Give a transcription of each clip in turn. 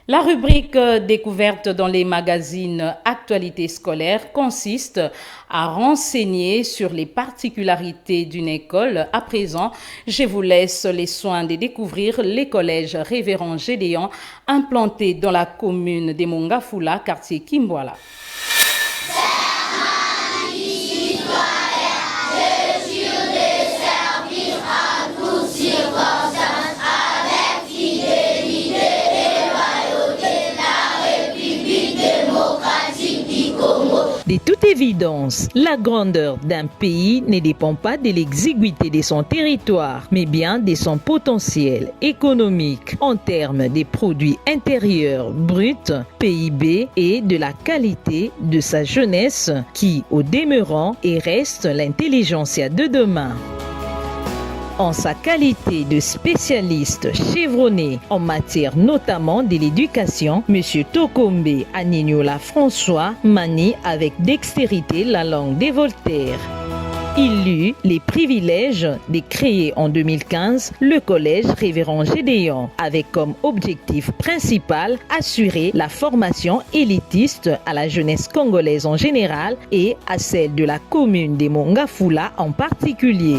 La rubrique découverte dans les magazines Actualité scolaire consiste à renseigner sur les particularités d'une école. À présent, je vous laisse les soins de découvrir les collèges Révérend Gédéon implantés dans la commune de Mongafula, quartier Kimboala. De toute évidence, la grandeur d'un pays ne dépend pas de l'exiguïté de son territoire, mais bien de son potentiel économique en termes des produits intérieurs bruts, PIB, et de la qualité de sa jeunesse qui, au demeurant, et reste l'intelligentsia de demain. En sa qualité de spécialiste chevronné en matière notamment de l'éducation, M. Tokombe Anignola François manie avec dextérité la langue des Voltaire. Il eut les privilèges de créer en 2015 le collège Révérend Gédéon, avec comme objectif principal assurer la formation élitiste à la jeunesse congolaise en général et à celle de la commune de Mongafula en particulier.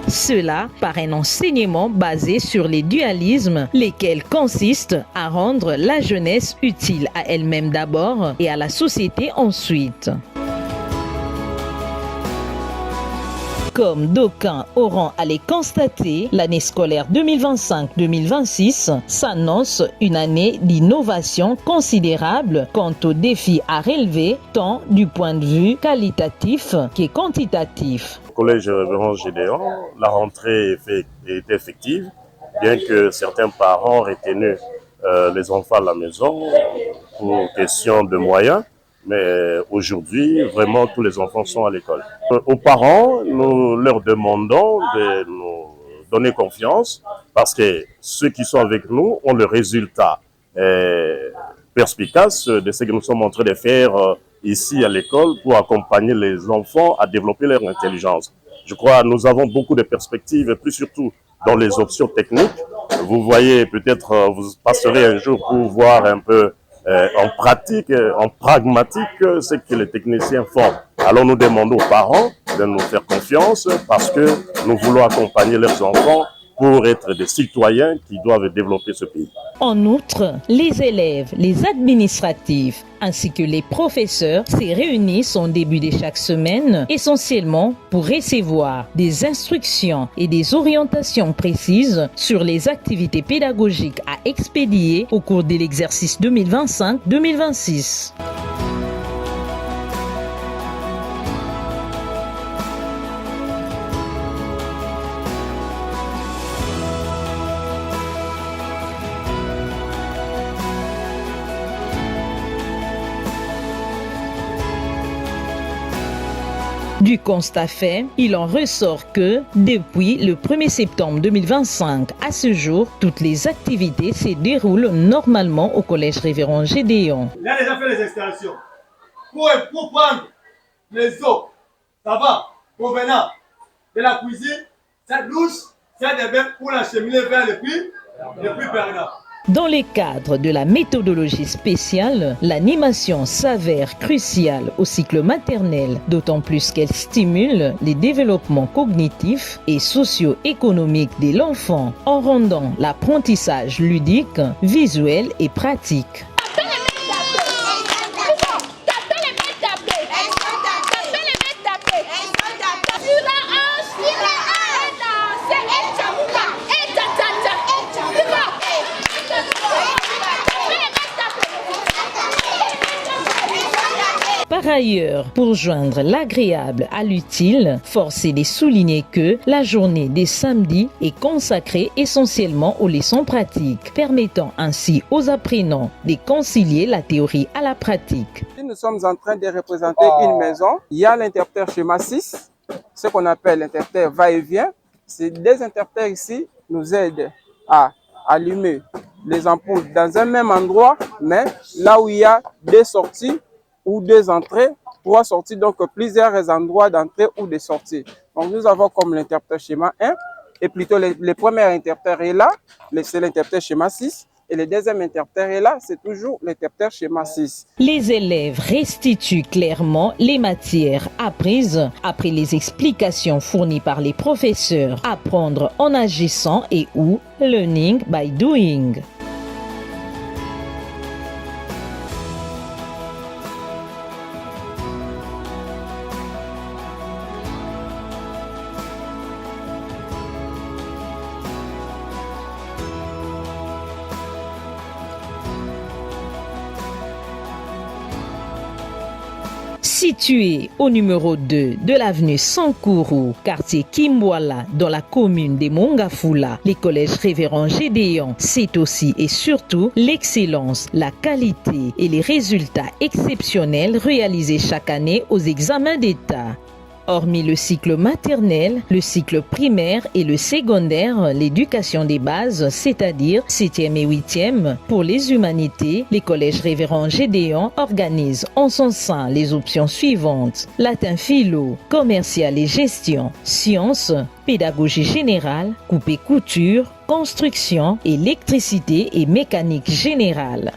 Cela par un enseignement basé sur les dualismes, lesquels consistent à rendre la jeunesse utile à elle-même d'abord et à la société ensuite. Comme d'aucuns auront à les constater, l'année scolaire 2025-2026 s'annonce une année d'innovation considérable quant aux défis à relever, tant du point de vue qualitatif que quantitatif. Au collège Révérend Gédéon, la rentrée est effective, bien que certains parents retenaient les enfants à la maison pour question de moyens. Mais aujourd'hui, vraiment, tous les enfants sont à l'école. Aux parents, nous leur demandons de nous donner confiance parce que ceux qui sont avec nous ont le résultat perspicace de ce que nous sommes en train de faire ici à l'école pour accompagner les enfants à développer leur intelligence. Je crois que nous avons beaucoup de perspectives, plus surtout dans les options techniques. Vous voyez, peut-être vous passerez un jour pour voir un peu en pratique, en pragmatique, ce que les techniciens font. Alors nous demandons aux parents de nous faire confiance parce que nous voulons accompagner leurs enfants pour être des citoyens qui doivent développer ce pays. En outre, les élèves, les administratifs ainsi que les professeurs se réunissent en début de chaque semaine essentiellement pour recevoir des instructions et des orientations précises sur les activités pédagogiques à expédier au cours de l'exercice 2025-2026. Du constat fait, il en ressort que, depuis le 1er septembre 2025 à ce jour, toutes les activités se déroulent normalement au collège Révérend Gédéon. Il a déjà fait les installations. Pour prendre les eaux, ça va, provenant de la cuisine, cette douche, c'est des bains pour l'acheminer vers le puits permanent. Dans le cadre de la méthodologie spéciale, l'animation s'avère cruciale au cycle maternel, d'autant plus qu'elle stimule les développements cognitifs et socio-économiques de l'enfant, en rendant l'apprentissage ludique, visuel et pratique. Par ailleurs, pour joindre l'agréable à l'utile, force est de souligner que la journée des samedis est consacrée essentiellement aux leçons pratiques, permettant ainsi aux apprenants de concilier la théorie à la pratique. Nous sommes en train de représenter une maison. Il y a l'interrupteur schéma 6, ce qu'on appelle l'interrupteur va-et-vient. Ces deux interrupteurs ici nous aident à allumer les ampoules dans un même endroit, mais là où il y a deux sorties ou deux entrées, trois sorties, donc plusieurs endroits d'entrée ou de sortie. Donc nous avons comme l'interrupteur schéma 1, et plutôt le premier interrupteur est là, c'est l'interrupteur schéma 6, Et le deuxième interrupteur est là, c'est toujours l'interrupteur schéma 6. Les élèves restituent clairement les matières apprises après les explications fournies par les professeurs. Apprendre en agissant et ou learning by doing. Situé au numéro 2 de l'avenue Sankourou, quartier Kimbwala, dans la commune de Mongafula, les collèges Révérend Gédéon, c'est aussi et surtout l'excellence, la qualité et les résultats exceptionnels réalisés chaque année aux examens d'État. Hormis le cycle maternel, le cycle primaire et le secondaire, l'éducation des bases, c'est-à-dire 7e et 8e, pour les humanités, les collèges Révérend Gédéon organisent en son sein les options suivantes: latin philo, commercial et gestion, sciences, pédagogie générale, coupe et couture, construction, électricité et mécanique générale.